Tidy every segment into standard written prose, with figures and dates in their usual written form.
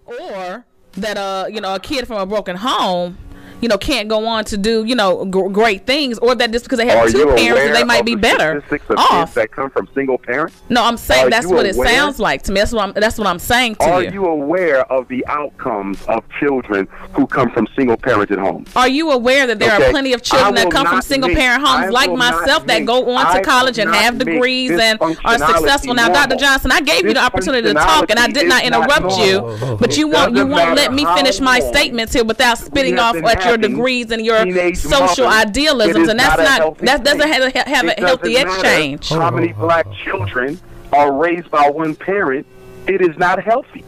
or that you know, a kid from a broken home, you know, can't go on to do, you know, great things, or that just because they have two parents, they might be better off. That come from single parents? No, I'm saying that's what it sounds like to me. That's what I'm saying to you. Are you aware of the outcomes of children who come from single parented homes? Are you aware that there are plenty of children that come from single parent homes like myself that go on to college and have degrees and are successful? Now, Dr. Johnson, I gave you the opportunity to talk, and I did not interrupt you, but you won't let me finish my statements here without spitting off at your degrees and your social idealisms, and that doesn't have a healthy exchange. How many black children are raised by one parent? It is not healthy.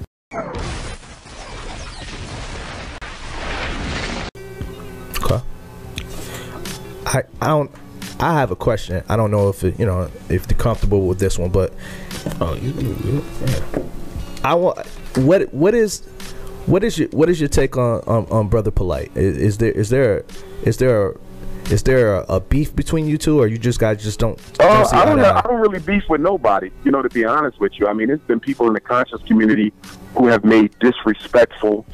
Okay. I have a question. I don't know if it, you know, if you're comfortable with this one, but I want what is your take on Brother Polite? Is there a beef between you two, or you guys just don't? I don't really beef with nobody. You know, to be honest with you, I mean, there's been people in the conscious community who have made disrespectful,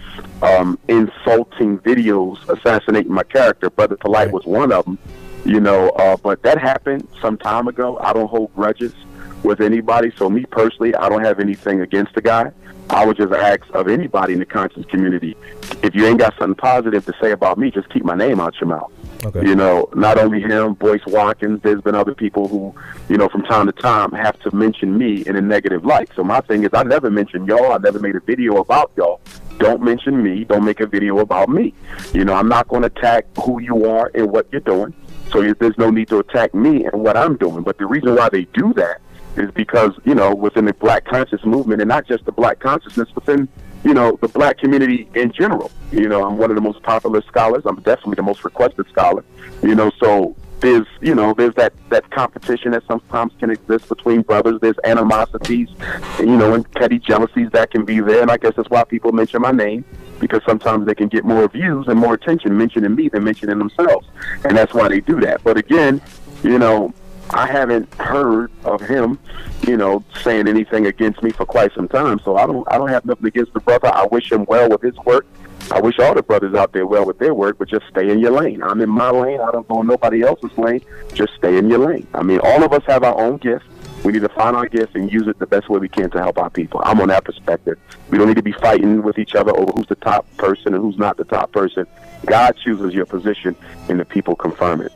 insulting videos assassinating my character. Brother Polite was one of them. You know, but that happened some time ago. I don't hold grudges with anybody. So me personally, I don't have anything against the guy. I would just ask of anybody in the conscious community, if you ain't got something positive to say about me, just keep my name out your mouth. Okay. You know, not only him, Boyce Watkins, there's been other people who, you know, from time to time have to mention me in a negative light. So my thing is, I never mention y'all. I never made a video about y'all. Don't mention me. Don't make a video about me. You know, I'm not going to attack who you are and what you're doing. So there's no need to attack me and what I'm doing. But the reason why they do that is because, you know, within the black conscious movement, and not just the black consciousness, within, you know, the black community in general. You know, I'm one of the most popular scholars. I'm definitely the most requested scholar. You know, so there's, you know, there's that competition that sometimes can exist between brothers. There's animosities, you know, and petty jealousies that can be there. And I guess that's why people mention my name, because sometimes they can get more views and more attention mentioning me than mentioning themselves. And that's why they do that. But again, you know, I haven't heard of him, you know, saying anything against me for quite some time. So I don't have nothing against the brother. I wish him well with his work. I wish all the brothers out there well with their work, but just stay in your lane. I'm in my lane. I don't go in nobody else's lane. Just stay in your lane. I mean, all of us have our own gifts. We need to find our gifts and use it the best way we can to help our people. I'm on that perspective. We don't need to be fighting with each other over who's the top person and who's not the top person. God chooses your position, and the people confirm it.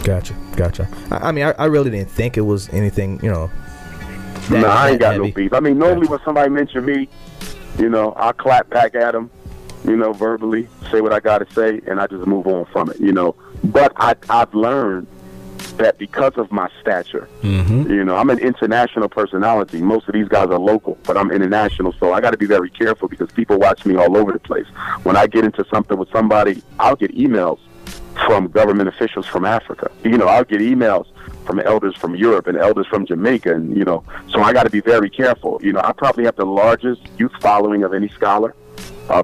Gotcha. I mean, I really didn't think it was anything, you know. No, I ain't got no beef. I mean, normally when somebody mentions me, you know, I'll clap back at them, you know, verbally, say what I got to say, and I just move on from it, you know. But I've learned that because of my stature, you know, I'm an international personality. Most of these guys are local, but I'm international, so I got to be very careful because people watch me all over the place. When I get into something with somebody, I'll get emails from government officials from Africa. You know, I'll get emails from elders from Europe and elders from Jamaica, and, you know, so I got to be very careful. You know, I probably have the largest youth following of any scholar,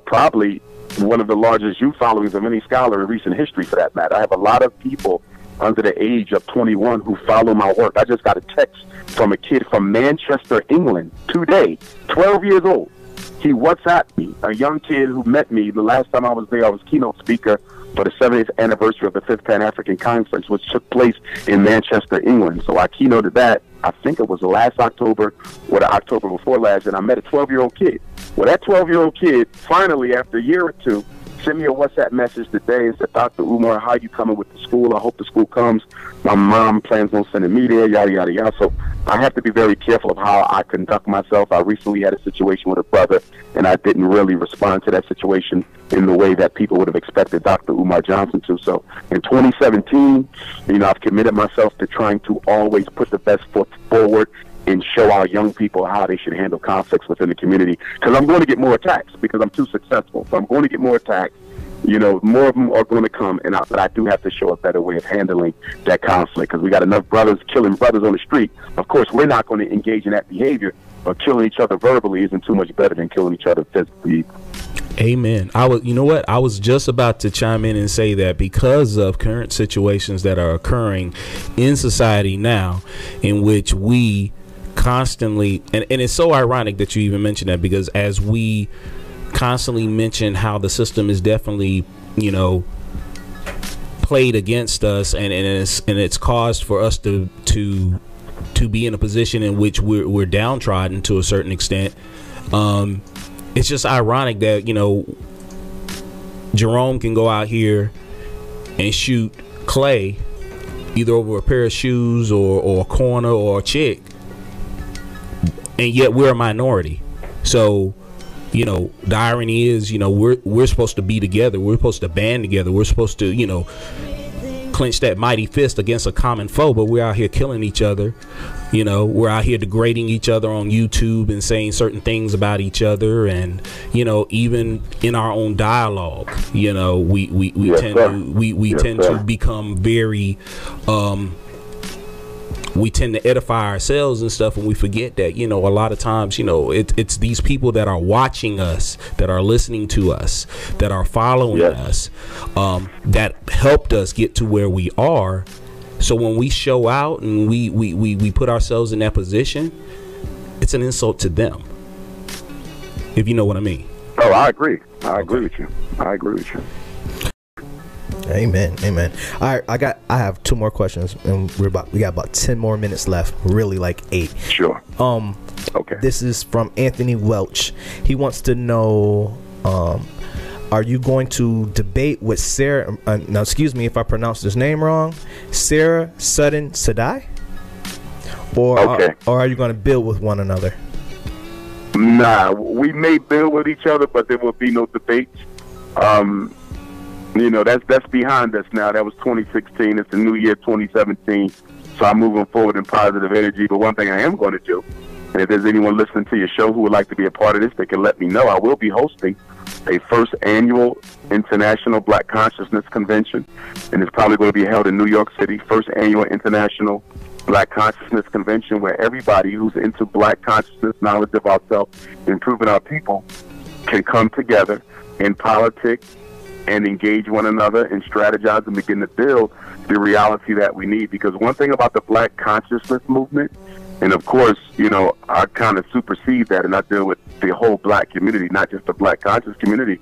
probably one of the largest youth followings of any scholar in recent history, for that matter. I have a lot of people under the age of 21 who follow my work. I just got a text from a kid from Manchester, England, today, 12 years old. He WhatsApped me, a young kid who met me the last time I was there. I was keynote speaker for the 70th anniversary of the 5th Pan-African Conference, which took place in Manchester, England. So I keynoted that, I think it was last October or the October before last, and I met a 12-year-old kid. Well, that 12-year-old kid, finally, after a year or two, sent me a WhatsApp message today and said, Dr. Umar, how you coming with the school? I hope the school comes. My mom plans on sending me there, yada, yada, yada. So I have to be very careful of how I conduct myself. I recently had a situation with a brother, and I didn't really respond to that situation in the way that people would have expected Dr. Umar Johnson to. So in 2017, you know, I've committed myself to trying to always put the best foot forward and show our young people how they should handle conflicts within the community. Because I'm going to get more attacks because I'm too successful. So I'm going to get more attacks. You know, more of them are going to come, but I do have to show a better way of handling that conflict because we got enough brothers killing brothers on the street. Of course, we're not going to engage in that behavior, but killing each other verbally isn't too much better than killing each other physically. Amen. You know what? I was just about to chime in and say that because of current situations that are occurring in society now, in which we constantly, and it's so ironic that you even mentioned that, because as we constantly mention how the system is definitely, you know, played against us, and it's caused for us to be in a position in which we're downtrodden to a certain extent. It's just ironic that, you know, Jerome can go out here and shoot Clay either over a pair of shoes or a corner or a chick, and yet we're a minority. So, you know, the irony is, you know, we're supposed to be together. We're supposed to band together. We're supposed to, you know, clench that mighty fist against a common foe, but we're out here killing each other. You know, we're out here degrading each other on YouTube and saying certain things about each other, and, you know, even in our own dialogue, you know, we tend to become very we tend to edify ourselves and stuff, and we forget that, you know, a lot of times, you know, it's these people that are watching us, that are listening to us, that are following us, that helped us get to where we are. So when we show out and we put ourselves in that position, it's an insult to them, if you know what I mean. Oh, I agree. I agree with you. Amen. All right, I have 2 more questions, and we got about 10 more minutes left. Really, like 8. Sure. Okay. This is from Anthony Welch. He wants to know, are you going to debate with Sarah? Now, excuse me if I pronounced his name wrong. Sarah Sutton Sadai, or are you going to build with one another? Nah, we may build with each other, but there will be no debates. You know, that's behind us now. That was 2016. It's the new year, 2017. So I'm moving forward in positive energy. But one thing I am going to do, and if there's anyone listening to your show who would like to be a part of this, they can let me know. I will be hosting a first annual International Black Consciousness Convention, and it's probably going to be held in New York City. First annual International Black Consciousness Convention, where everybody who's into black consciousness, knowledge of ourselves, improving our people, can come together in politics and engage one another and strategize and begin to build the reality that we need. Because one thing about the black consciousness movement, and of course, you know, I kind of supersede that, and I deal with the whole black community, not just the black conscious community,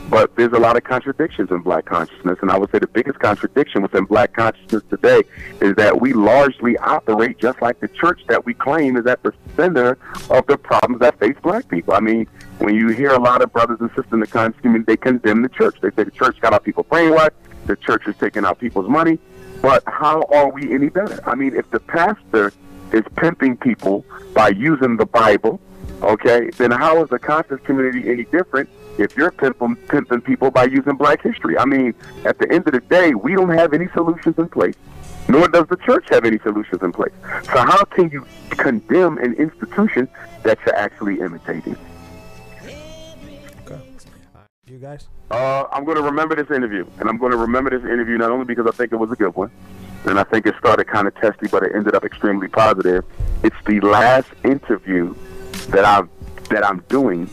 but there's a lot of contradictions in black consciousness. And I would say the biggest contradiction within black consciousness today is that we largely operate just like the church that we claim is at the center of the problems that face black people. I mean, when you hear a lot of brothers and sisters in the conscious community, they condemn the church. They say the church got our people brainwashed, the church is taking our people's money. But how are we any better? I mean, if the pastor is pimping people by using the Bible, okay, then how is the conscious community any different if you're pimping people by using black history? I mean, at the end of the day, we don't have any solutions in place, nor does the church have any solutions in place. So how can you condemn an institution that you're actually imitating? Okay. You guys? I'm going to remember this interview, and I'm going to remember this interview not only because I think it was a good one, and I think it started kind of testy, but it ended up extremely positive. It's the last interview that I'm doing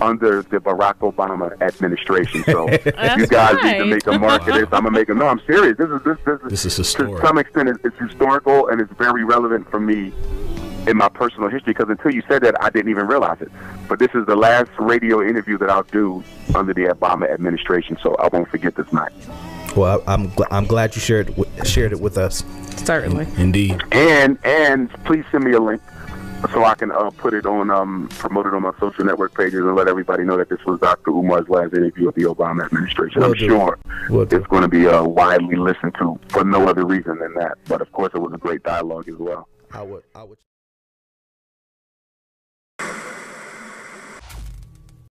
under the Barack Obama administration. So you guys need to make a mark of this. I'm gonna make a. No, I'm serious. This is historic. To some extent, it's historical, and it's very relevant for me in my personal history, because until you said that, I didn't even realize it. But this is the last radio interview that I'll do under the Obama administration, so I won't forget this night. Well, I'm glad you shared it with us. Certainly. Indeed. And please send me a link so I can put it on, promote it on my social network pages and let everybody know that this was Dr. Umar's last interview with the Obama administration. I'm sure it's going to be widely listened to for no other reason than that. But of course, it was a great dialogue as well. I would